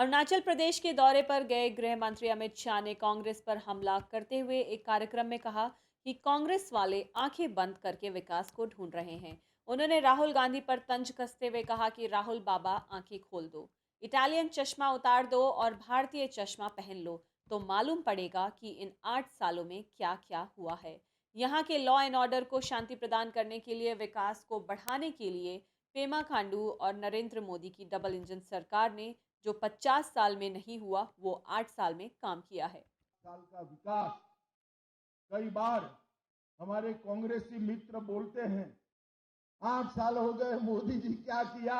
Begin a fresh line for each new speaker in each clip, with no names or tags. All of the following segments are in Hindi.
अरुणाचल प्रदेश के दौरे पर गए गृह मंत्री अमित शाह ने कांग्रेस पर हमला करते हुए एक कार्यक्रम में कहा कि कांग्रेस वाले आंखें बंद करके विकास को ढूंढ रहे हैं। उन्होंने राहुल गांधी पर तंज कसते हुए कहा कि राहुल बाबा आंखें खोल दो, इटालियन चश्मा उतार दो और भारतीय चश्मा पहन लो, तो मालूम पड़ेगा कि इन 8 सालों में क्या क्या हुआ है। यहाँ के लॉ एंड ऑर्डर को शांति प्रदान करने के लिए, विकास को बढ़ाने के लिए पेमा खांडू और नरेंद्र मोदी की डबल इंजन सरकार ने जो 50 साल में नहीं हुआ वो 8 साल में काम किया है।
साल का विकास, कई बार हमारे कांग्रेसी मित्र बोलते हैं 8 साल हो गए मोदी जी क्या किया।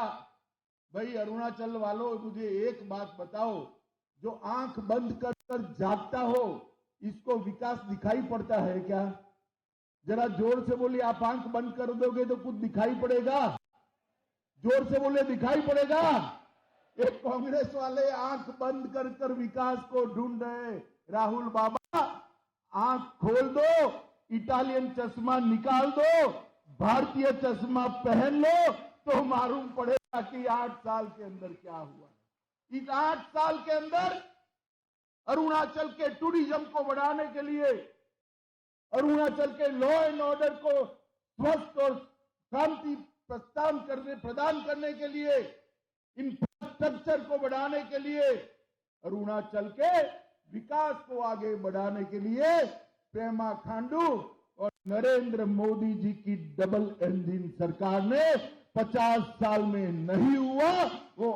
भाई अरुणाचल वालों, मुझे एक बात बताओ, जो आंख बंद कर जागता हो इसको विकास दिखाई पड़ता है क्या? जरा जोर से बोलिए, आप आंख बंद कर दोगे तो कुछ दिखाई पड़ेगा? जोर से बोले, दिखाई पड़ेगा? एक कांग्रेस वाले आंख बंद कर विकास को ढूंढ रहे। राहुल बाबा आंख खोल दो, इटालियन चश्मा निकाल दो, भारतीय चश्मा पहन लो, तो मालूम पड़ेगा कि 8 साल के अंदर क्या हुआ। इस 8 साल के अंदर अरुणाचल के टूरिज्म को बढ़ाने के लिए, अरुणाचल के लॉ एंड ऑर्डर को स्वस्थ और शांति प्रदान करने के लिए, इंफ्रास्ट्रक्चर को बढ़ाने के लिए, अरुणाचल के विकास को आगे बढ़ाने के लिए पेमा खांडू और नरेंद्र मोदी जी की डबल इंजन सरकार ने 50 साल में नहीं हुआ वो